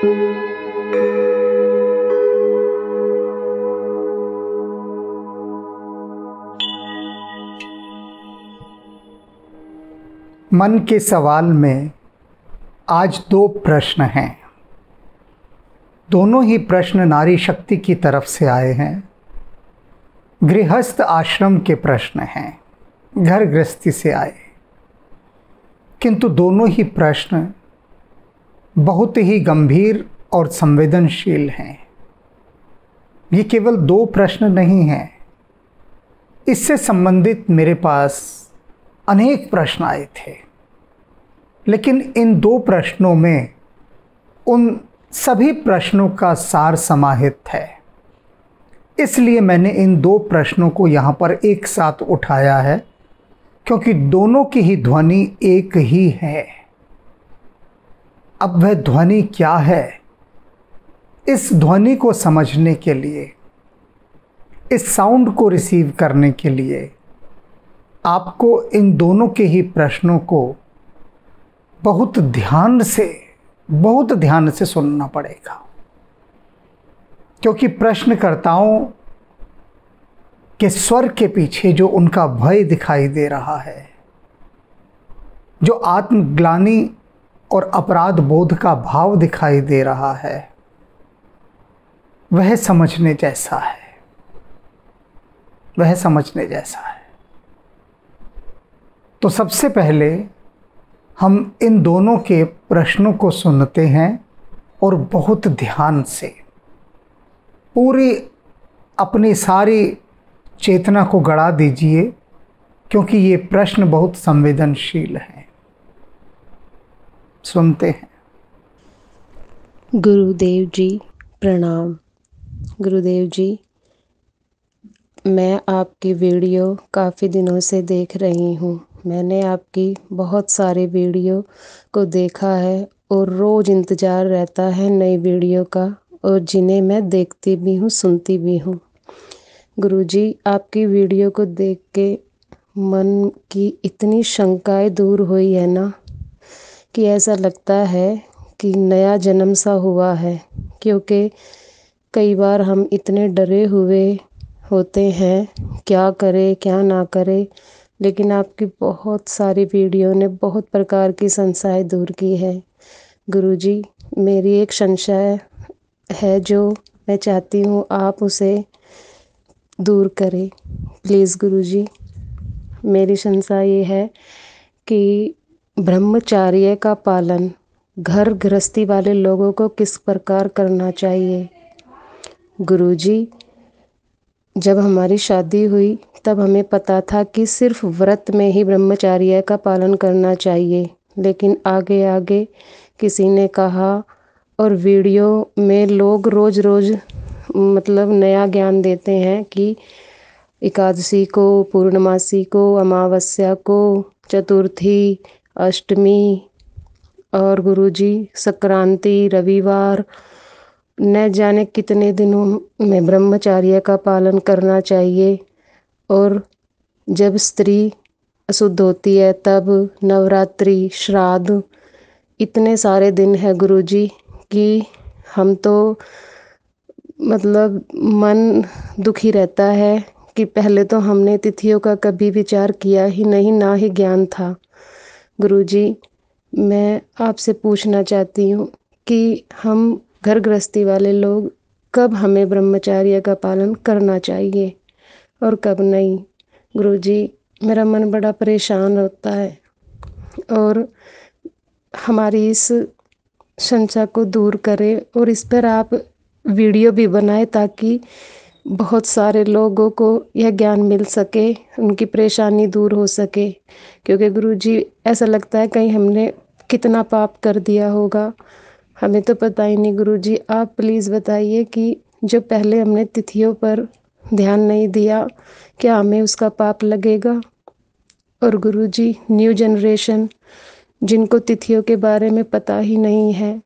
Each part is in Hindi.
मन के सवाल में आज दो प्रश्न हैं। दोनों ही प्रश्न नारी शक्ति की तरफ से आए हैं। गृहस्थ आश्रम के प्रश्न हैं, घर गृहस्थी से आए, किंतु दोनों ही प्रश्न बहुत ही गंभीर और संवेदनशील हैं। ये केवल दो प्रश्न नहीं हैं, इससे संबंधित मेरे पास अनेक प्रश्न आए थे, लेकिन इन दो प्रश्नों में उन सभी प्रश्नों का सार समाहित है। इसलिए मैंने इन दो प्रश्नों को यहाँ पर एक साथ उठाया है, क्योंकि दोनों की ही ध्वनि एक ही है। अब वह ध्वनि क्या है, इस ध्वनि को समझने के लिए, इस साउंड को रिसीव करने के लिए आपको इन दोनों के ही प्रश्नों को बहुत ध्यान से सुनना पड़ेगा, क्योंकि प्रश्नकर्ताओं के स्वर के पीछे जो उनका भय दिखाई दे रहा है, जो आत्मग्लानि और अपराध बोध का भाव दिखाई दे रहा है, वह समझने जैसा है। तो सबसे पहले हम इन दोनों के प्रश्नों को सुनते हैं और बहुत ध्यान से पूरी अपनी सारी चेतना को गड़ा दीजिए, क्योंकि ये प्रश्न बहुत संवेदनशील हैं। सुनते हैं। गुरुदेव जी प्रणाम। गुरुदेव जी, मैं आपकी वीडियो काफ़ी दिनों से देख रही हूँ। मैंने आपकी बहुत सारे वीडियो को देखा है और रोज़ इंतज़ार रहता है नई वीडियो का, और जिन्हें मैं देखती भी हूँ, सुनती भी हूँ। गुरुजी, आपकी वीडियो को देख के मन की इतनी शंकाएं दूर हुई है ना, कि ऐसा लगता है कि नया जन्म सा हुआ है। क्योंकि कई बार हम इतने डरे हुए होते हैं, क्या करें क्या ना करें, लेकिन आपकी बहुत सारी वीडियो ने बहुत प्रकार की संशय दूर की है। गुरुजी, मेरी एक संशय है जो मैं चाहती हूँ आप उसे दूर करें प्लीज़। गुरुजी, मेरी संशय ये है कि ब्रह्मचर्य का पालन घर गृहस्थी वाले लोगों को किस प्रकार करना चाहिए। गुरुजी, जब हमारी शादी हुई तब हमें पता था कि सिर्फ व्रत में ही ब्रह्मचर्य का पालन करना चाहिए, लेकिन आगे आगे किसी ने कहा, और वीडियो में लोग रोज़ मतलब नया ज्ञान देते हैं कि एकादशी को, पूर्णमासी को, अमावस्या को, चतुर्थी, अष्टमी और गुरुजी संक्रांति, रविवार, न जाने कितने दिनों में ब्रह्मचर्य का पालन करना चाहिए। और जब स्त्री अशुद्ध होती है तब नवरात्रि, श्राद्ध, इतने सारे दिन है गुरुजी कि हम तो मतलब मन दुखी रहता है कि पहले तो हमने तिथियों का कभी विचार किया ही नहीं, ना ही ज्ञान था। गुरुजी, मैं आपसे पूछना चाहती हूँ कि हम घर गृहस्थी वाले लोग कब हमें ब्रह्मचर्य का पालन करना चाहिए और कब नहीं। गुरुजी, मेरा मन बड़ा परेशान होता है, और हमारी इस शंका को दूर करें और इस पर आप वीडियो भी बनाए, ताकि बहुत सारे लोगों को यह ज्ञान मिल सके, उनकी परेशानी दूर हो सके। क्योंकि गुरुजी, ऐसा लगता है कहीं हमने कितना पाप कर दिया होगा, हमें तो पता ही नहीं। गुरुजी, आप प्लीज़ बताइए कि जो पहले हमने तिथियों पर ध्यान नहीं दिया, क्या हमें उसका पाप लगेगा। और गुरुजी, न्यू जनरेशन जिनको तिथियों के बारे में पता ही नहीं है,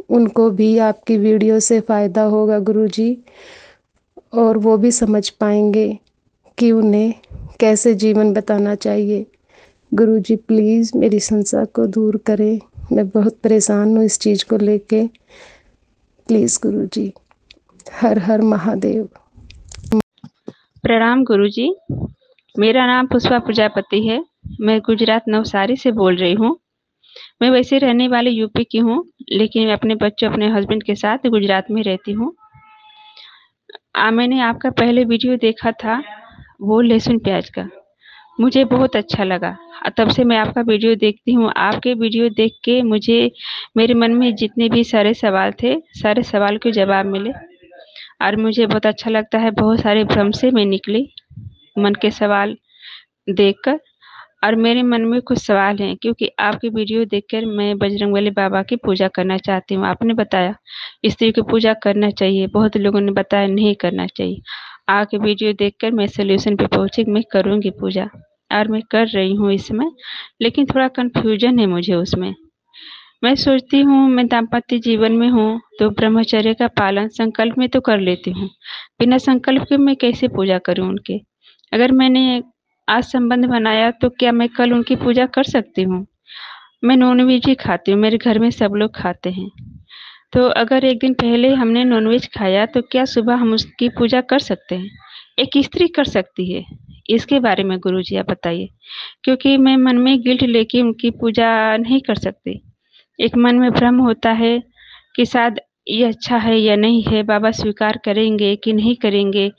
उनको भी आपकी वीडियो से फ़ायदा होगा गुरुजी, और वो भी समझ पाएंगे कि उन्हें कैसे जीवन बताना चाहिए। गुरुजी, प्लीज़ मेरी संशय को दूर करें। मैं बहुत परेशान हूँ इस चीज़ को लेके। प्लीज़ गुरुजी। हर हर महादेव। प्रणाम गुरुजी। मेरा नाम पुष्पा प्रजापति है। मैं गुजरात नवसारी से बोल रही हूँ। मैं वैसे रहने वाली यूपी की हूँ, लेकिन मैं अपने बच्चों अपने हस्बैंड के साथ गुजरात में रहती हूँ। मैंने आपका पहले वीडियो देखा था, वो लहसुन प्याज का, मुझे बहुत अच्छा लगा। तब से मैं आपका वीडियो देखती हूँ। आपके वीडियो देख के मुझे मेरे मन में जितने भी सारे सवाल थे, सारे सवाल के जवाब मिले और मुझे बहुत अच्छा लगता है। बहुत सारे भ्रम से मैं निकली मन के सवाल देखकर, और मेरे मन में कुछ सवाल हैं क्योंकि आपकी वीडियो देखकर मैं बजरंगबली बाबा की पूजा करना चाहती हूँ। आपने बताया स्त्री की पूजा करना चाहिए, बहुत लोगों ने बताया नहीं करना चाहिए। आपकी वीडियो देखकर मैं सोल्यूशन पे पहुंची, मैं करूँगी पूजा और मैं कर रही हूँ इस समय, लेकिन थोड़ा कन्फ्यूजन है मुझे उसमें। मैं सोचती हूँ मैं दाम्पत्य जीवन में हूँ तो ब्रह्मचर्य का पालन संकल्प में तो कर लेती हूँ, बिना संकल्प के मैं कैसे पूजा करूँ उनके? अगर मैंने आज संबंध बनाया तो क्या मैं कल उनकी पूजा कर सकती हूँ? मैं नॉनवेज ही खाती हूँ, मेरे घर में सब लोग खाते हैं। तो अगर एक दिन पहले हमने नॉनवेज खाया तो क्या सुबह हम उसकी पूजा कर सकते हैं? एक स्त्री कर सकती है, इसके बारे में गुरुजी आप बताइए, क्योंकि मैं मन में गिल्ट लेके उनकी पूजा नहीं कर सकती। एक मन में भ्रम होता है कि शायद ये अच्छा है या नहीं है, बाबा स्वीकार करेंगे कि नहीं करेंगे,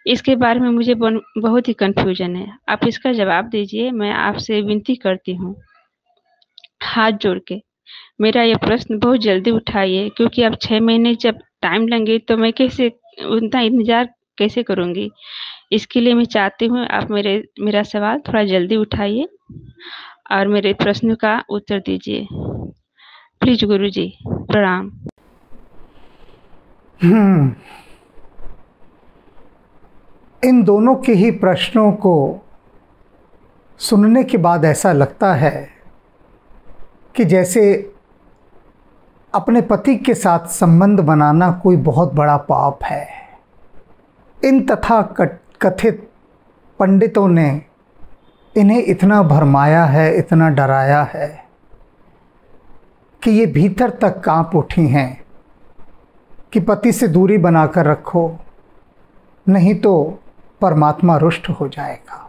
इसके बारे में मुझे बहुत ही कन्फ्यूजन है। आप इसका जवाब दीजिए, मैं आपसे विनती करती हूँ हाथ जोड़ के। मेरा ये प्रश्न बहुत जल्दी उठाइए, क्योंकि अब 6 महीने जब टाइम लेंगे तो मैं कैसे उतना इंतजार कैसे करूँगी? इसके लिए मैं चाहती हूँ आप मेरा सवाल थोड़ा जल्दी उठाइए और मेरे प्रश्न का उत्तर दीजिए। प्लीज गुरुजी, प्रणाम। इन दोनों के ही प्रश्नों को सुनने के बाद ऐसा लगता है कि जैसे अपने पति के साथ संबंध बनाना कोई बहुत बड़ा पाप है। इन तथा कथित पंडितों ने इन्हें इतना भरमाया है, इतना डराया है कि ये भीतर तक कांप उठी हैं कि पति से दूरी बनाकर रखो, नहीं तो परमात्मा रुष्ट हो जाएगा।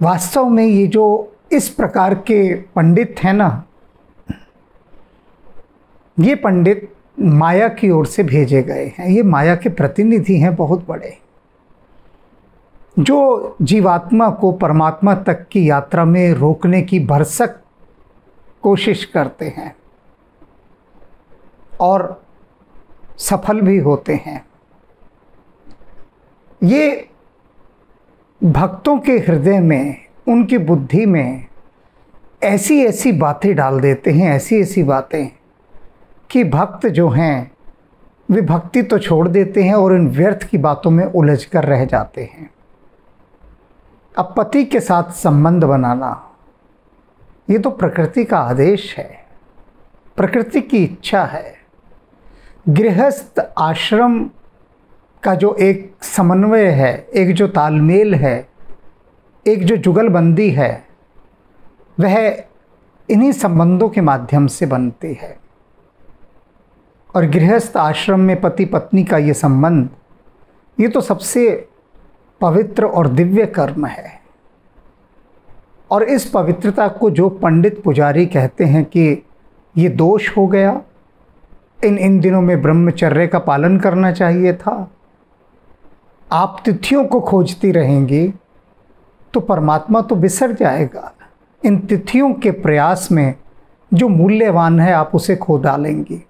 वास्तव में ये जो इस प्रकार के पंडित हैं ना, ये पंडित माया की ओर से भेजे गए हैं। ये माया के प्रतिनिधि हैं बहुत बड़े, जो जीवात्मा को परमात्मा तक की यात्रा में रोकने की भरसक कोशिश करते हैं और सफल भी होते हैं। ये भक्तों के हृदय में, उनकी बुद्धि में ऐसी ऐसी बातें डाल देते हैं, ऐसी ऐसी बातें कि भक्त जो हैं वे भक्ति तो छोड़ देते हैं और इन व्यर्थ की बातों में उलझ कर रह जाते हैं। अब पति के साथ संबंध बनाना ये तो प्रकृति का आदेश है, प्रकृति की इच्छा है। गृहस्थ आश्रम का जो एक समन्वय है, एक जो तालमेल है, एक जो जुगलबंदी है, वह इन्हीं संबंधों के माध्यम से बनती है। और गृहस्थ आश्रम में पति पत्नी का ये संबंध, ये तो सबसे पवित्र और दिव्य कर्म है। और इस पवित्रता को जो पंडित पुजारी कहते हैं कि ये दोष हो गया, इन दिनों में ब्रह्मचर्य का पालन करना चाहिए था, आप तिथियों को खोजती रहेंगी तो परमात्मा तो बिसर जाएगा। इन तिथियों के प्रयास में जो मूल्यवान है आप उसे खो डालेंगी,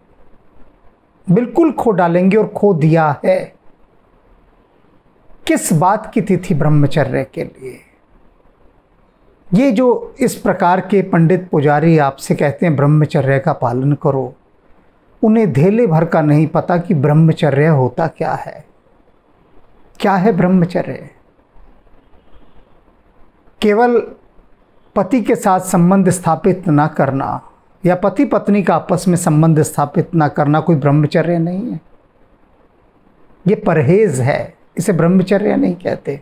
बिल्कुल खो डालेंगे और खो दिया है। किस बात की तिथि ब्रह्मचर्य के लिए? ये जो इस प्रकार के पंडित पुजारी आपसे कहते हैं ब्रह्मचर्य का पालन करो, उन्हें धेले भर का नहीं पता कि ब्रह्मचर्य होता क्या है। क्या है ब्रह्मचर्य? केवल पति के साथ संबंध स्थापित ना करना या पति पत्नी का आपस में संबंध स्थापित ना करना कोई ब्रह्मचर्य नहीं है। ये परहेज है, इसे ब्रह्मचर्य नहीं कहते।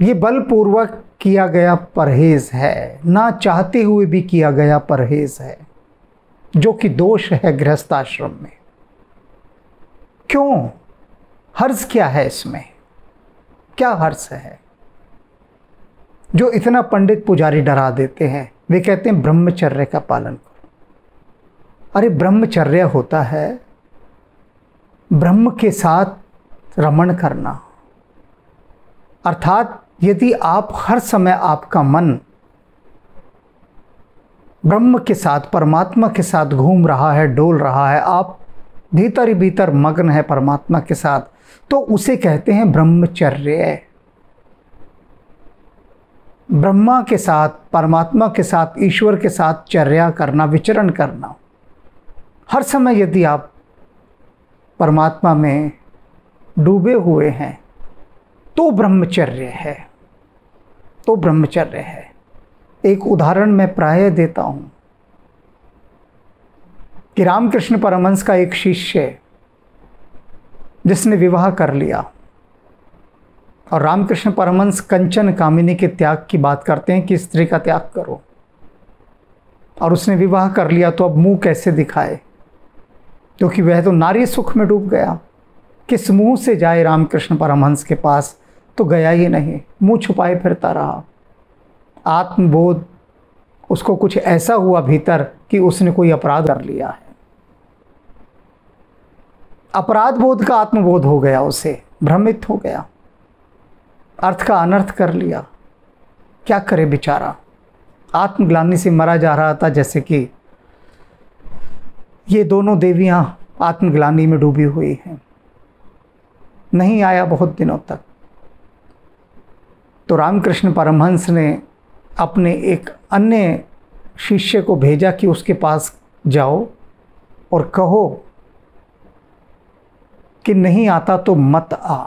ये बलपूर्वक किया गया परहेज है, ना चाहते हुए भी किया गया परहेज है। जो कि दोष है गृहस्थ आश्रम में। क्यों? हर्ष क्या है इसमें? क्या हर्ष है जो इतना पंडित पुजारी डरा देते हैं? वे कहते हैं ब्रह्मचर्य का पालन करो। अरे ब्रह्मचर्य होता है ब्रह्म के साथ रमण करना, अर्थात यदि आप हर समय आपका मन ब्रह्म के साथ, परमात्मा के साथ घूम रहा है, डोल रहा है, आप भीतर ही भीतर मग्न है परमात्मा के साथ, तो उसे कहते हैं ब्रह्मचर्य। ब्रह्मा के साथ, परमात्मा के साथ, ईश्वर के साथ चर्या करना, विचरण करना, हर समय यदि आप परमात्मा में डूबे हुए हैं तो ब्रह्मचर्य है, तो ब्रह्मचर्य है। एक उदाहरण मैं प्रायः देता हूं कि रामकृष्ण परमहंस का एक शिष्य जिसने विवाह कर लिया, और रामकृष्ण परमहंस कंचन कामिनी के त्याग की बात करते हैं कि स्त्री का त्याग करो, और उसने विवाह कर लिया तो अब मुंह कैसे दिखाए, क्योंकि वह तो नारी सुख में डूब गया। किस मुंह से जाए रामकृष्ण परमहंस के पास? तो गया ही नहीं, मुंह छुपाए फिरता रहा। आत्मबोध उसको कुछ ऐसा हुआ भीतर कि उसने कोई अपराध कर लिया है, अपराध बोध का आत्मबोध हो गया, उसे भ्रमित हो गया, अर्थ का अनर्थ कर लिया। क्या करे बेचारा, आत्मग्लानि से मरा जा रहा था, जैसे कि ये दोनों देवियां आत्मग्लानि में डूबी हुई हैं। नहीं आया बहुत दिनों तक। तो रामकृष्ण परमहंस ने अपने एक अन्य शिष्य को भेजा कि उसके पास जाओ और कहो कि नहीं आता तो मत आ।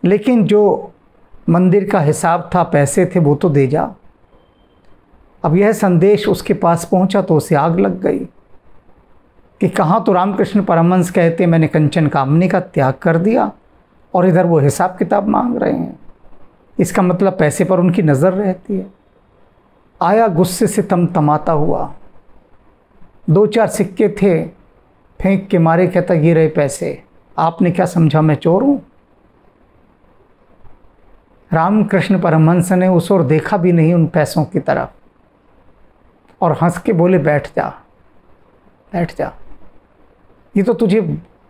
लेकिन जो मंदिर का हिसाब था, पैसे थे, वो तो दे जा। अब यह संदेश उसके पास पहुंचा तो उसे आग लग गई कि कहाँ तो रामकृष्ण परमहंस कहते मैंने कंचन कामनी का त्याग कर दिया, और इधर वो हिसाब किताब मांग रहे हैं। इसका मतलब पैसे पर उनकी नज़र रहती है। आया गुस्से से तमतमाता हुआ, 2-4 सिक्के थे, फेंक के मारे, कहता ये रहे पैसे, आपने क्या समझा मैं चोर हूँ? रामकृष्ण परमहंस ने उस ओर देखा भी नहीं, उन पैसों की तरफ, और हंस के बोले बैठ जा, बैठ जा। ये तो तुझे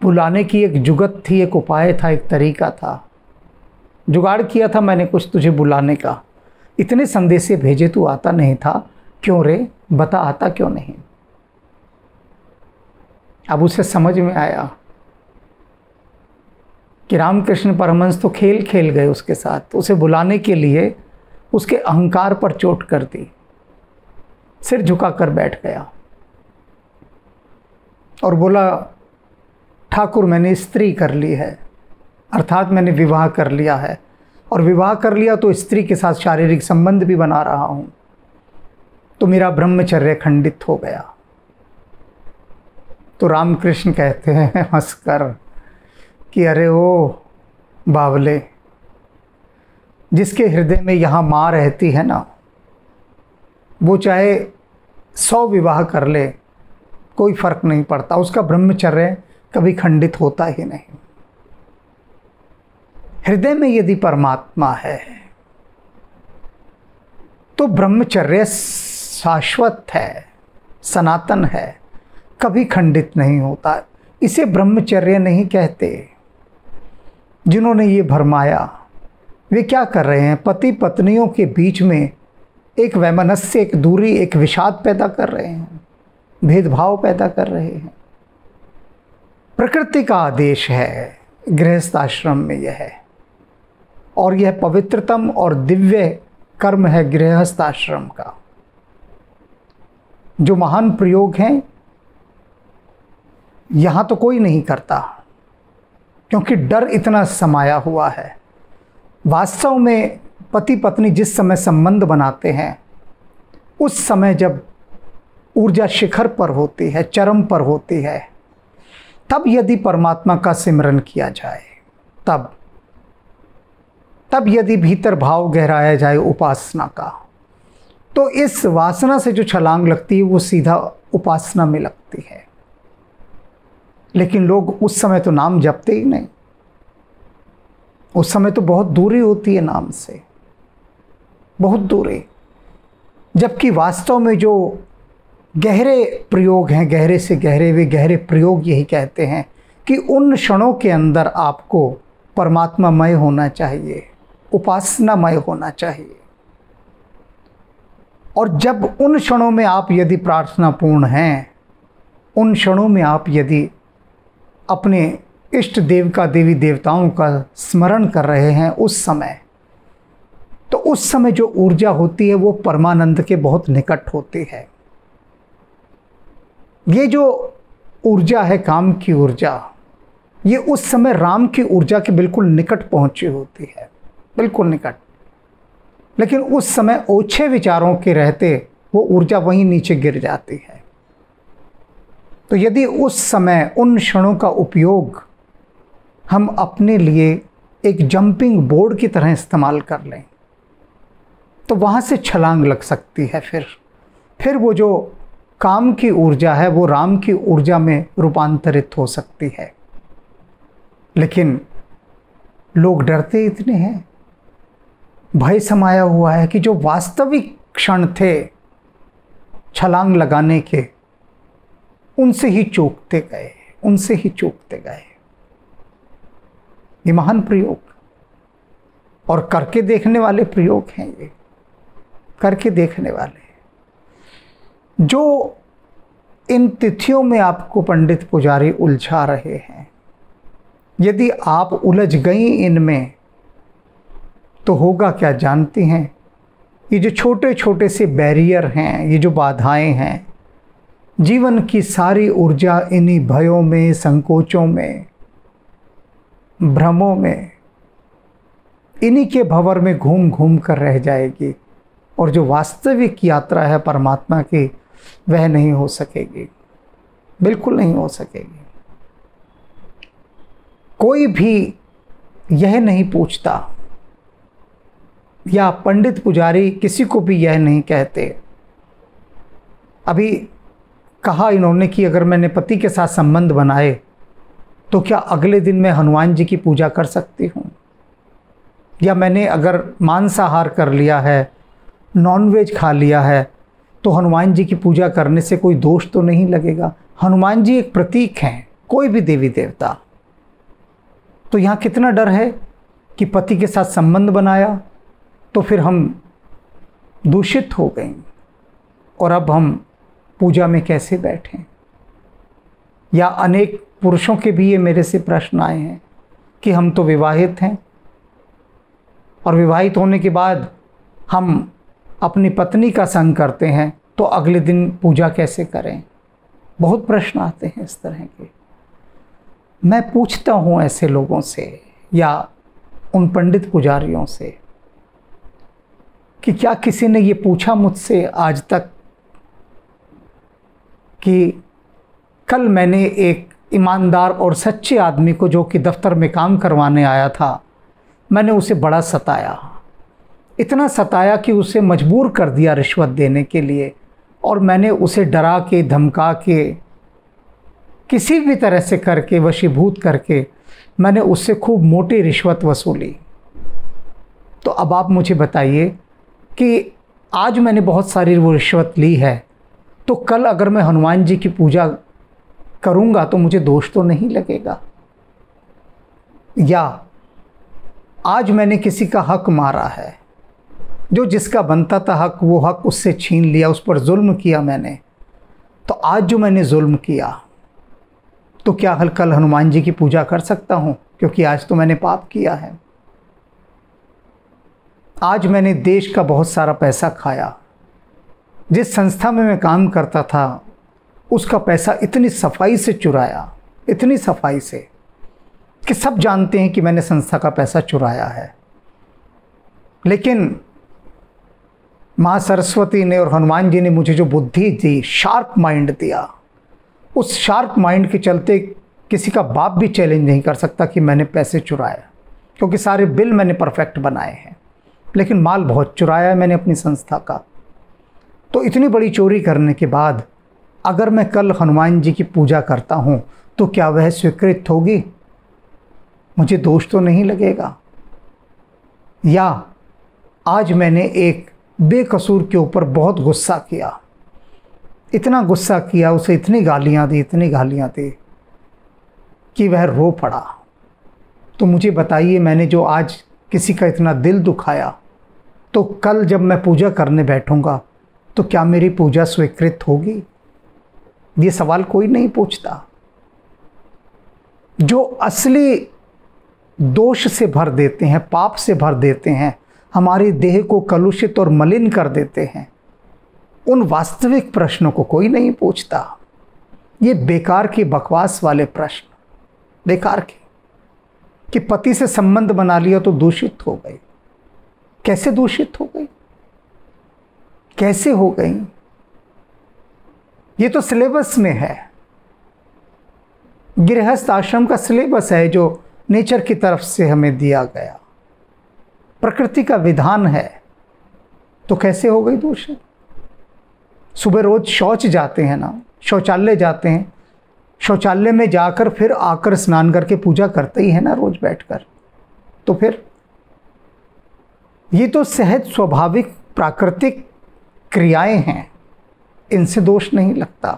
बुलाने की एक जुगत थी, एक उपाय था, एक तरीका था, जुगाड़ किया था मैंने कुछ तुझे बुलाने का। इतने संदेशे भेजे, तू आता नहीं था, क्यों रे? बता, आता क्यों नहीं? अब उसे समझ में आया कि रामकृष्ण परमहंस तो खेल खेल गए उसके साथ, उसे बुलाने के लिए उसके अहंकार पर चोट कर दी। सिर झुकाकर बैठ गया और बोला, ठाकुर मैंने स्त्री कर ली है, अर्थात मैंने विवाह कर लिया है, और विवाह कर लिया तो स्त्री के साथ शारीरिक संबंध भी बना रहा हूं, तो मेरा ब्रह्मचर्य खंडित हो गया। तो रामकृष्ण कहते हैं हंसकर कि अरे ओ बावले, जिसके हृदय में यहाँ माँ रहती है ना, वो चाहे 100 विवाह कर ले, कोई फर्क नहीं पड़ता, उसका ब्रह्मचर्य कभी खंडित होता ही नहीं। हृदय में यदि परमात्मा है तो ब्रह्मचर्य शाश्वत है, सनातन है, कभी खंडित नहीं होता। इसे ब्रह्मचर्य नहीं कहते। जिन्होंने ये भरमाया वे क्या कर रहे हैं? पति पत्नियों के बीच में एक वैमनस्य, एक दूरी, एक विषाद पैदा कर रहे हैं, भेदभाव पैदा कर रहे हैं। प्रकृति का आदेश है गृहस्थ आश्रम में यह है, और यह पवित्रतम और दिव्य कर्म है गृहस्थ आश्रम का। जो महान प्रयोग हैं यहाँ तो कोई नहीं करता, क्योंकि डर इतना समाया हुआ है। वास्तव में पति पत्नी जिस समय संबंध बनाते हैं, उस समय जब ऊर्जा शिखर पर होती है, चरम पर होती है, तब यदि परमात्मा का सिमरन किया जाए, तब यदि भीतर भाव गहराया जाए उपासना का, तो इस वासना से जो छलांग लगती है वो सीधा उपासना में लगती है। लेकिन लोग उस समय तो नाम जपते ही नहीं, उस समय तो बहुत दूरी होती है नाम से, बहुत दूरी। जबकि वास्तव में जो गहरे प्रयोग हैं, गहरे से गहरे, वे गहरे प्रयोग यही कहते हैं कि उन क्षणों के अंदर आपको परमात्मामय होना चाहिए, उपासनामय होना चाहिए। और जब उन क्षणों में आप यदि प्रार्थनापूर्ण हैं, उन क्षणों में आप यदि अपने इष्ट देव का, देवी देवताओं का स्मरण कर रहे हैं उस समय, तो उस समय जो ऊर्जा होती है वो परमानंद के बहुत निकट होती है। ये जो ऊर्जा है काम की ऊर्जा, ये उस समय राम की ऊर्जा के बिल्कुल निकट पहुंची होती है, बिल्कुल निकट। लेकिन उस समय ओछे विचारों के रहते वो ऊर्जा वहीं नीचे गिर जाती है। तो यदि उस समय उन क्षणों का उपयोग हम अपने लिए एक जंपिंग बोर्ड की तरह इस्तेमाल कर लें, तो वहाँ से छलांग लग सकती है। फिर वो जो काम की ऊर्जा है वो राम की ऊर्जा में रूपांतरित हो सकती है। लेकिन लोग डरते इतने हैं, भय समाया हुआ है कि जो वास्तविक क्षण थे छलांग लगाने के, उनसे ही चूकते गए, उनसे ही चूकते गए। ये महान प्रयोग और करके देखने वाले प्रयोग हैं, ये करके देखने वाले। जो इन तिथियों में आपको पंडित पुजारी उलझा रहे हैं, यदि आप उलझ गई इनमें तो होगा क्या जानती हैं? ये जो छोटे छोटे से बैरियर हैं, ये जो बाधाएं हैं, जीवन की सारी ऊर्जा इन्हीं भयों में, संकोचों में, भ्रमों में, इन्हीं के भंवर में घूम घूम कर रह जाएगी। और जो वास्तविक यात्रा है परमात्मा की, वह नहीं हो सकेगी, बिल्कुल नहीं हो सकेगी। कोई भी यह नहीं पूछता, या पंडित पुजारी किसी को भी यह नहीं कहते। अभी कहा इन्होंने कि अगर मैंने पति के साथ संबंध बनाए तो क्या अगले दिन मैं हनुमान जी की पूजा कर सकती हूँ? या मैंने अगर मांसाहार कर लिया है, नॉनवेज खा लिया है, तो हनुमान जी की पूजा करने से कोई दोष तो नहीं लगेगा? हनुमान जी एक प्रतीक हैं, कोई भी देवी देवता। तो यहाँ कितना डर है कि पति के साथ संबंध बनाया तो फिर हम दूषित हो गए और अब हम पूजा में कैसे बैठें? या अनेक पुरुषों के भी ये मेरे से प्रश्न आए हैं कि हम तो विवाहित हैं और विवाहित होने के बाद हम अपनी पत्नी का संग करते हैं, तो अगले दिन पूजा कैसे करें? बहुत प्रश्न आते हैं इस तरह के। मैं पूछता हूँ ऐसे लोगों से या उन पंडित पुजारियों से कि क्या किसी ने ये पूछा मुझसे आज तक कि कल मैंने एक ईमानदार और सच्चे आदमी को, जो कि दफ्तर में काम करवाने आया था, मैंने उसे बड़ा सताया, इतना सताया कि उसे मजबूर कर दिया रिश्वत देने के लिए, और मैंने उसे डरा के, धमका के, किसी भी तरह से करके, वशीभूत करके मैंने उससे खूब मोटी रिश्वत वसूली। तो अब आप मुझे बताइए कि आज मैंने बहुत सारी वो रिश्वत ली है, तो कल अगर मैं हनुमान जी की पूजा करूंगा तो मुझे दोष तो नहीं लगेगा? या आज मैंने किसी का हक मारा है, जो जिसका बनता था हक, वो हक उससे छीन लिया, उस पर जुल्म किया मैंने, तो आज जो मैंने जुल्म किया, तो क्या कल हनुमान जी की पूजा कर सकता हूँ? क्योंकि आज तो मैंने पाप किया है। आज मैंने देश का बहुत सारा पैसा खाया, जिस संस्था में मैं काम करता था उसका पैसा इतनी सफाई से चुराया, इतनी सफाई से कि सब जानते हैं कि मैंने संस्था का पैसा चुराया है। लेकिन माँ सरस्वती ने और हनुमान जी ने मुझे जो बुद्धि दी, शार्प माइंड दिया, उस शार्प माइंड के चलते किसी का बाप भी चैलेंज नहीं कर सकता कि मैंने पैसे चुराया, क्योंकि सारे बिल मैंने परफेक्ट बनाए हैं, लेकिन माल बहुत चुराया है मैंने अपनी संस्था का। तो इतनी बड़ी चोरी करने के बाद अगर मैं कल हनुमान जी की पूजा करता हूँ तो क्या वह स्वीकृत होगी? मुझे दोष तो नहीं लगेगा? या आज मैंने एक बेकसूर के ऊपर बहुत गुस्सा किया, इतना गुस्सा किया, उसे इतनी गालियाँ दी कि वह रो पड़ा, तो मुझे बताइए, मैंने जो आज किसी का इतना दिल दुखाया, तो कल जब मैं पूजा करने बैठूंगा तो क्या मेरी पूजा स्वीकृत होगी? ये सवाल कोई नहीं पूछता। जो असली दोष से भर देते हैं, पाप से भर देते हैं, हमारी देह को कलुषित और मलिन कर देते हैं, उन वास्तविक प्रश्नों को कोई नहीं पूछता। ये बेकार की बकवास वाले प्रश्न, बेकार के, कि पति से संबंध बना लिया तो दूषित हो गई। कैसे दूषित हो गई? कैसे हो गई? ये तो सिलेबस में है, गृहस्थ आश्रम का सिलेबस है जो नेचर की तरफ से हमें दिया गया, प्रकृति का विधान है, तो कैसे हो गई दूषित? सुबह रोज शौच जाते हैं ना, शौचालय जाते हैं, शौचालय में जाकर फिर आकर स्नान करके पूजा करते ही है ना रोज बैठकर, तो फिर ये तो सहज स्वाभाविक प्राकृतिक क्रियाएं हैं, इनसे दोष नहीं लगता।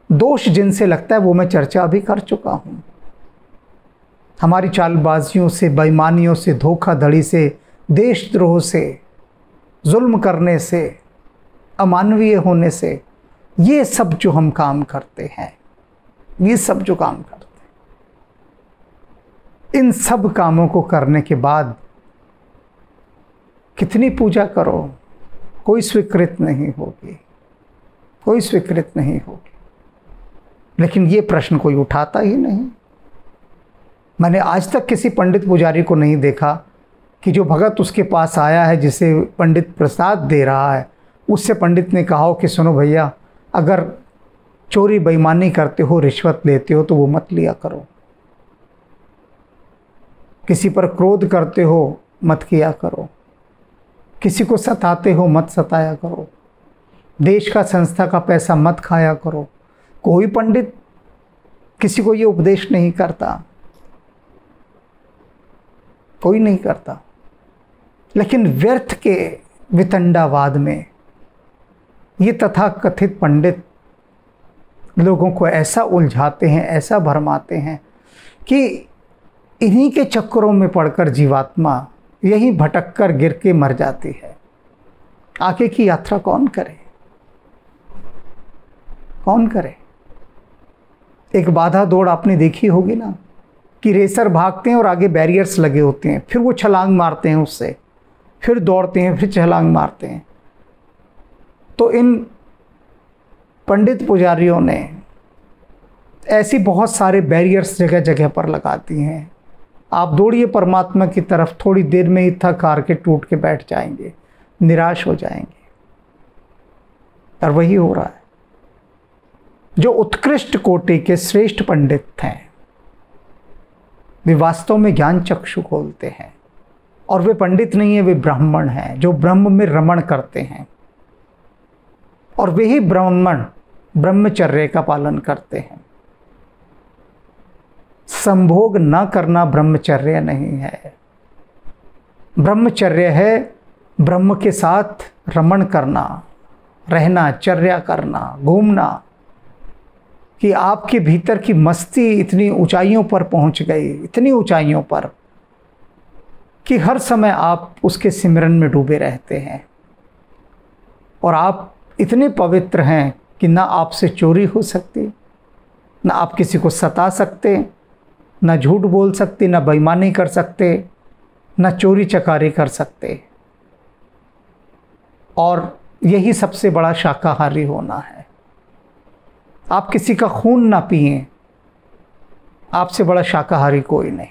दोष जिनसे लगता है वो मैं चर्चा अभी कर चुका हूं। हमारी चालबाजियों से, बेईमानियों से, धोखाधड़ी से, देशद्रोह से, जुल्म करने से, अमानवीय होने से, ये सब जो हम काम करते हैं, ये सब जो काम करते हैं, इन सब कामों को करने के बाद कितनी पूजा करो, कोई स्वीकृत नहीं होगी, कोई स्वीकृत नहीं होगी। लेकिन ये प्रश्न कोई उठाता ही नहीं। मैंने आज तक किसी पंडित पुजारी को नहीं देखा कि जो भगत उसके पास आया है, जिसे पंडित प्रसाद दे रहा है, उससे पंडित ने कहा हो कि सुनो भैया, अगर चोरी बेईमानी करते हो, रिश्वत लेते हो तो वो मत लिया करो, किसी पर क्रोध करते हो मत किया करो, किसी को सताते हो मत सताया करो, देश का संस्था का पैसा मत खाया करो। कोई पंडित किसी को ये उपदेश नहीं करता, कोई नहीं करता। लेकिन व्यर्थ के वितंडावाद में ये तथाकथित पंडित लोगों को ऐसा उलझाते हैं, ऐसा भरमाते हैं कि इन्हीं के चक्करों में पड़कर जीवात्मा यही भटक कर गिर के मर जाती है। आगे की यात्रा कौन करे? कौन करे? एक बाधा दौड़ आपने देखी होगी ना, कि रेसर भागते हैं और आगे बैरियर्स लगे होते हैं, फिर वो छलांग मारते हैं उससे, फिर दौड़ते हैं, फिर छलांग मारते हैं। तो इन पंडित पुजारियों ने ऐसी बहुत सारे बैरियर्स जगह जगह पर लगा दिए हैं। आप दौड़िए परमात्मा की तरफ, थोड़ी देर में ही थक हार के टूट के बैठ जाएंगे, निराश हो जाएंगे। और वही हो रहा है। जो उत्कृष्ट कोटि के श्रेष्ठ पंडित हैं, वे वास्तव में ज्ञान चक्षु खोलते हैं, और वे पंडित नहीं है, वे ब्राह्मण हैं जो ब्रह्म में रमण करते हैं, और वे ही ब्राह्मण ब्रह्मचर्य का पालन करते हैं। संभोग न करना ब्रह्मचर्य नहीं है। ब्रह्मचर्य है ब्रह्म के साथ रमण करना, रहना, चर्या करना, घूमना, कि आपके भीतर की मस्ती इतनी ऊंचाइयों पर पहुंच गई, इतनी ऊंचाइयों पर कि हर समय आप उसके सिमरन में डूबे रहते हैं, और आप इतने पवित्र हैं कि ना आपसे चोरी हो सकती, ना आप किसी को सता सकते, ना झूठ बोल सकते, ना बेईमानी कर सकते, ना चोरी चकारी कर सकते। और यही सबसे बड़ा शाकाहारी होना है। आप किसी का खून ना पिएं, आपसे बड़ा शाकाहारी कोई नहीं।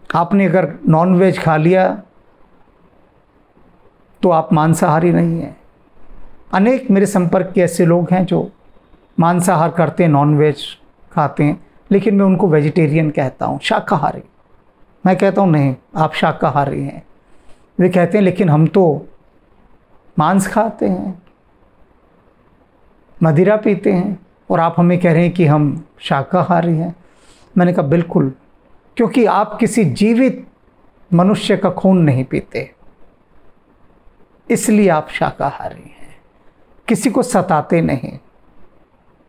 आपने अगर नॉनवेज खा लिया तो आप मांसाहारी नहीं हैं। अनेक मेरे संपर्क के ऐसे लोग हैं जो मांसाहार करते हैं, नॉनवेज खाते हैं, लेकिन मैं उनको वेजिटेरियन कहता हूँ, शाकाहारी। मैं कहता हूँ नहीं, आप शाकाहारी हैं। वे कहते हैं लेकिन हम तो मांस खाते हैं। मदिरा पीते हैं और आप हमें कह रहे हैं कि हम शाकाहारी हैं। मैंने कहा बिल्कुल, क्योंकि आप किसी जीवित मनुष्य का खून नहीं पीते, इसलिए आप शाकाहारी हैं, किसी को सताते नहीं।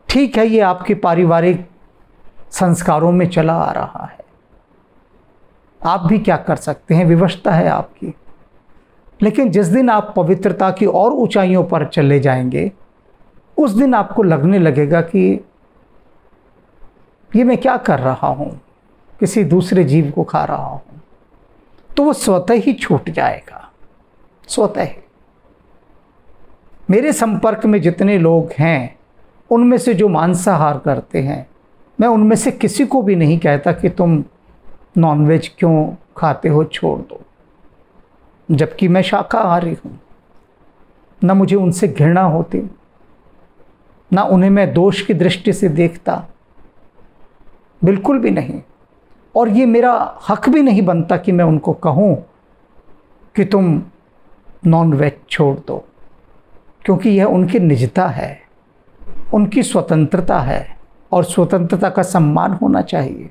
ठीक है, ये आपके पारिवारिक संस्कारों में चला आ रहा है, आप भी क्या कर सकते हैं, विवशता है आपकी। लेकिन जिस दिन आप पवित्रता की और ऊंचाइयों पर चले जाएंगे, उस दिन आपको लगने लगेगा कि ये मैं क्या कर रहा हूँ, किसी दूसरे जीव को खा रहा हूँ, तो वो स्वतः ही छूट जाएगा, स्वतः ही। मेरे संपर्क में जितने लोग हैं, उनमें से जो मांसाहार करते हैं, मैं उनमें से किसी को भी नहीं कहता कि तुम नॉनवेज क्यों खाते हो, छोड़ दो, जबकि मैं शाकाहारी हूँ। न मुझे उनसे घृणा होती, ना उन्हें मैं दोष की दृष्टि से देखता, बिल्कुल भी नहीं। और ये मेरा हक भी नहीं बनता कि मैं उनको कहूँ कि तुम नॉनवेज छोड़ दो, क्योंकि यह उनकी निजता है, उनकी स्वतंत्रता है, और स्वतंत्रता का सम्मान होना चाहिए,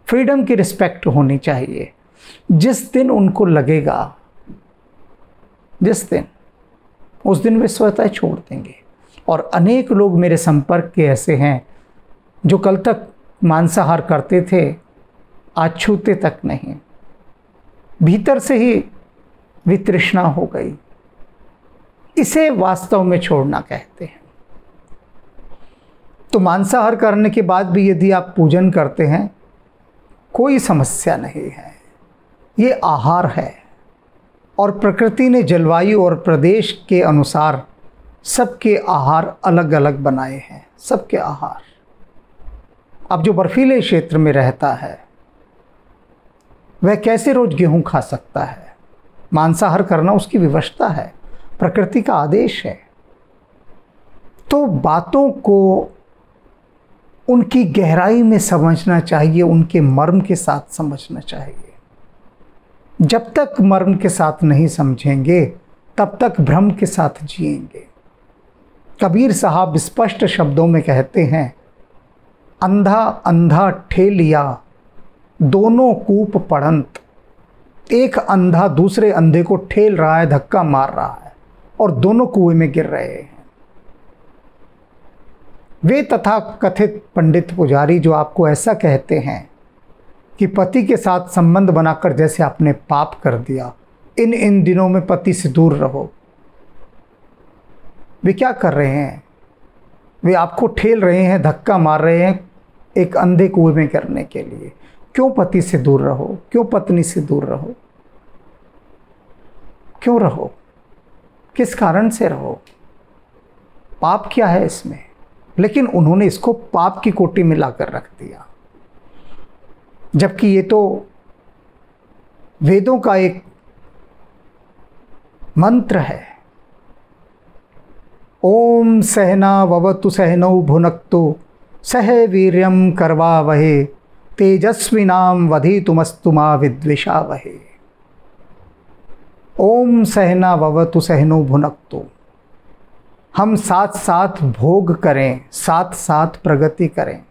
फ्रीडम की रिस्पेक्ट होनी चाहिए। जिस दिन उनको लगेगा, जिस दिन, उस दिन वे स्वतः छोड़ देंगे। और अनेक लोग मेरे संपर्क के ऐसे हैं जो कल तक मांसाहार करते थे, आज छूते तक नहीं, भीतर से ही वितृष्णा हो गई। इसे वास्तव में छोड़ना कहते हैं। तो मांसाहार करने के बाद भी यदि आप पूजन करते हैं, कोई समस्या नहीं है, ये आहार है। और प्रकृति ने जलवायु और प्रदेश के अनुसार सबके आहार अलग अलग बनाए हैं, सबके आहार। अब जो बर्फीले क्षेत्र में रहता है, वह कैसे रोज गेहूं खा सकता है? मांसाहार करना उसकी विवशता है, प्रकृति का आदेश है। तो बातों को उनकी गहराई में समझना चाहिए, उनके मर्म के साथ समझना चाहिए। जब तक मर्म के साथ नहीं समझेंगे, तब तक भ्रम के साथ जिएंगे। कबीर साहब स्पष्ट शब्दों में कहते हैं, अंधा अंधा ठेलिया दोनों कूप पड़ंत। एक अंधा दूसरे अंधे को ठेल रहा है, धक्का मार रहा है, और दोनों कुएं में गिर रहे हैं। वे तथा कथित पंडित पुजारी जो आपको ऐसा कहते हैं कि पति के साथ संबंध बनाकर जैसे आपने पाप कर दिया, इन दिनों में पति से दूर रहो, वे क्या कर रहे हैं? वे आपको ठेल रहे हैं, धक्का मार रहे हैं एक अंधे कुएं में गिरने के लिए। क्यों पति से दूर रहो? क्यों पत्नी से दूर रहो? क्यों रहो? किस कारण से रहो? पाप क्या है इसमें? लेकिन उन्होंने इसको पाप की कोटि में लाकर रख दिया, जबकि ये तो वेदों का एक मंत्र है। ओम सहना ववतु सहनौ भुनक्तु सह वीर्यं करवावहे तेजस्विनां वधीतुमस्तु मा विद्विषावहे। ओम सहना ववतु सहनौ भुनक्तु, हम साथ साथ भोग करें, साथ साथ प्रगति करें।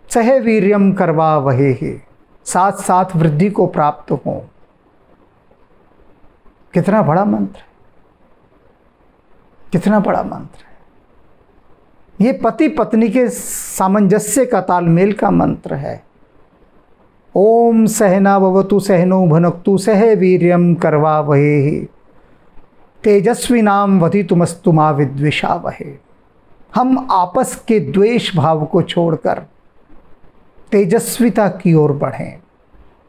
सह वीर्यम करवा वहे ही, साथ साथ वृद्धि को प्राप्त हो। कितना बड़ा मंत्र है, कितना बड़ा मंत्र है। ये पति पत्नी के सामंजस्य का, तालमेल का मंत्र है। ओम सहना भवतु सहनो भुनक्तु सह वीर्यम करवा वहे ही तेजस्विनाम वधितुमस्तु मा विद्विषावहे। हम आपस के द्वेष भाव को छोड़कर तेजस्विता की ओर बढ़ें,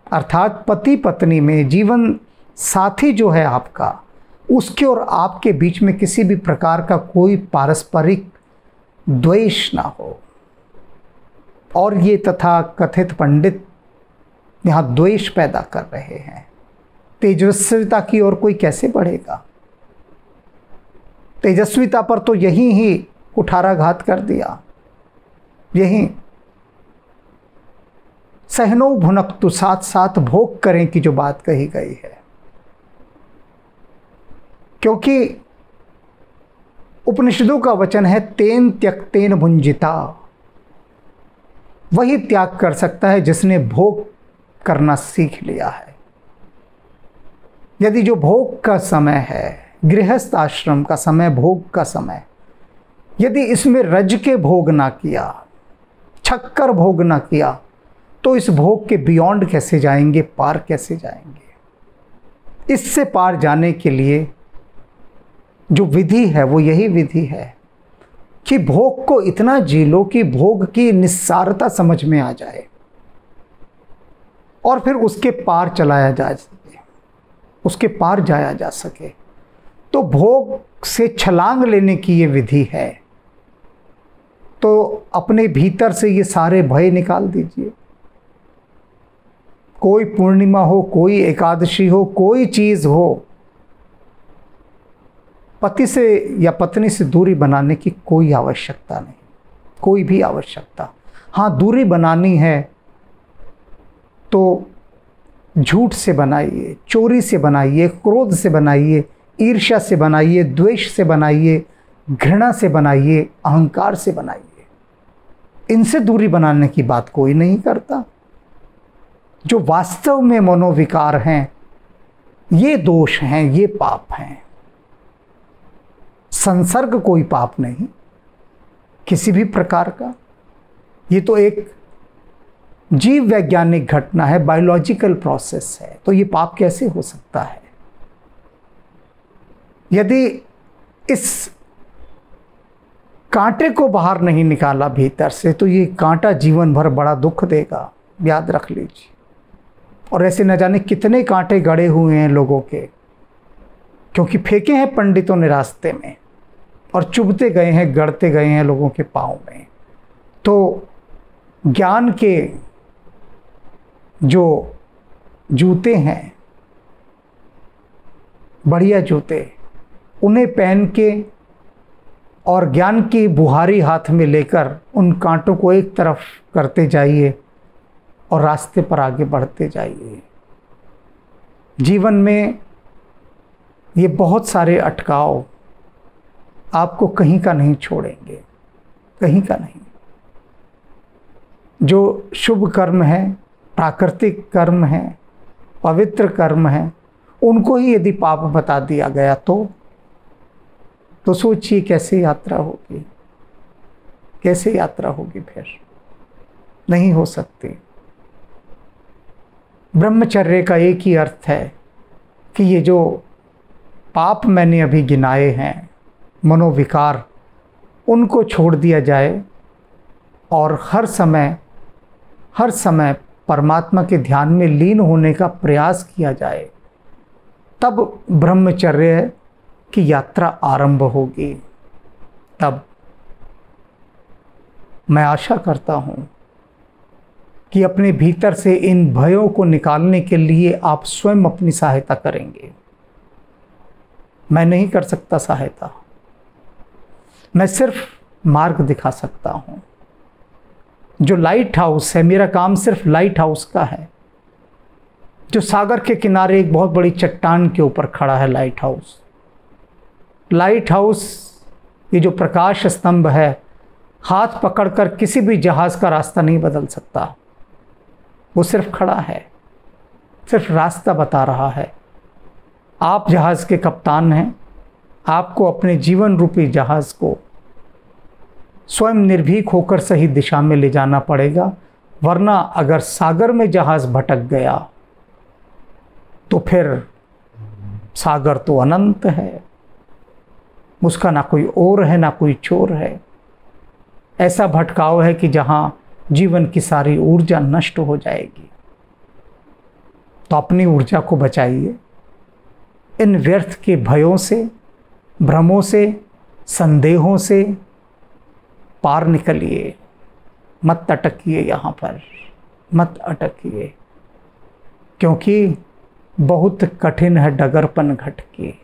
अर्थात पति पत्नी में जीवन साथी जो है आपका, उसके और आपके बीच में किसी भी प्रकार का कोई पारस्परिक द्वेष ना हो। और ये तथा कथित पंडित यहाँ द्वेष पैदा कर रहे हैं। तेजस्विता की ओर कोई कैसे बढ़ेगा? तेजस्विता पर तो यहीं ही कुठाराघात कर दिया। यहीं सहनो भुनक्तु, साथ साथ भोग करें की जो बात कही गई है, क्योंकि उपनिषदों का वचन है तेन त्यक्तेन भुंजिता। वही त्याग कर सकता है जिसने भोग करना सीख लिया है। यदि जो भोग का समय है, गृहस्थ आश्रम का समय, भोग का समय, यदि इसमें रज के भोग ना किया, छक्कर भोग ना किया, तो इस भोग के बियॉन्ड कैसे जाएंगे, पार कैसे जाएंगे। इससे पार जाने के लिए जो विधि है वो यही विधि है कि भोग को इतना जी लो कि भोग की निस्सारता समझ में आ जाए और फिर उसके पार चलाया जा सके, उसके पार जाया जा सके। तो भोग से छलांग लेने की ये विधि है। तो अपने भीतर से ये सारे भय निकाल दीजिए। कोई पूर्णिमा हो, कोई एकादशी हो, कोई चीज हो, पति से या पत्नी से दूरी बनाने की कोई आवश्यकता नहीं, कोई भी आवश्यकता। हाँ, दूरी बनानी है तो झूठ से बनाइए, चोरी से बनाइए, क्रोध से बनाइए, ईर्ष्या से बनाइए, द्वेष से बनाइए, घृणा से बनाइए, अहंकार से बनाइए। इनसे दूरी बनाने की बात कोई नहीं करता। जो वास्तव में मनोविकार हैं, ये दोष हैं, ये पाप हैं। संसर्ग कोई पाप नहीं किसी भी प्रकार का। ये तो एक जीव वैज्ञानिक घटना है, बायोलॉजिकल प्रोसेस है। तो ये पाप कैसे हो सकता है? यदि इस कांटे को बाहर नहीं निकाला भीतर से, तो ये कांटा जीवन भर बड़ा दुख देगा, याद रख लीजिए। और ऐसे न जाने कितने कांटे गड़े हुए हैं लोगों के, क्योंकि फेंके हैं पंडितों ने रास्ते में और चुभते गए हैं, गड़ते गए हैं लोगों के पाँव में। तो ज्ञान के जो जूते हैं, बढ़िया जूते, उन्हें पहन के और ज्ञान की बुहारी हाथ में लेकर उन कांटों को एक तरफ करते जाइए और रास्ते पर आगे बढ़ते जाइए। जीवन में ये बहुत सारे अटकाव आपको कहीं का नहीं छोड़ेंगे, कहीं का नहीं। जो शुभ कर्म है, प्राकृतिक कर्म है, पवित्र कर्म है, उनको ही यदि पाप बता दिया गया तो सोचिए कैसे यात्रा होगी, कैसे यात्रा होगी। फिर नहीं हो सकती। ब्रह्मचर्य का एक ही अर्थ है कि ये जो पाप मैंने अभी गिनाए हैं, मनोविकार, उनको छोड़ दिया जाए और हर समय परमात्मा के ध्यान में लीन होने का प्रयास किया जाए। तब ब्रह्मचर्य की यात्रा आरंभ होगी। तब मैं आशा करता हूँ कि अपने भीतर से इन भयों को निकालने के लिए आप स्वयं अपनी सहायता करेंगे। मैं नहीं कर सकता सहायता, मैं सिर्फ मार्ग दिखा सकता हूँ। जो लाइट हाउस है, मेरा काम सिर्फ लाइट हाउस का है। जो सागर के किनारे एक बहुत बड़ी चट्टान के ऊपर खड़ा है लाइट हाउस। लाइट हाउस ये जो प्रकाश स्तंभ है, हाथ पकड़कर किसी भी जहाज का रास्ता नहीं बदल सकता। वो सिर्फ खड़ा है, सिर्फ रास्ता बता रहा है। आप जहाज के कप्तान हैं। आपको अपने जीवन रूपी जहाज को स्वयं निर्भीक होकर सही दिशा में ले जाना पड़ेगा। वरना अगर सागर में जहाज भटक गया तो फिर सागर तो अनंत है, उसका ना कोई ओर है ना कोई छोर है। ऐसा भटकाव है कि जहां जीवन की सारी ऊर्जा नष्ट हो जाएगी। तो अपनी ऊर्जा को बचाइए, इन व्यर्थ के भयों से, भ्रमों से, संदेहों से पार निकलिए। मत अटकिए, यहाँ पर मत अटकिए, क्योंकि बहुत कठिन है डगरपन घट के।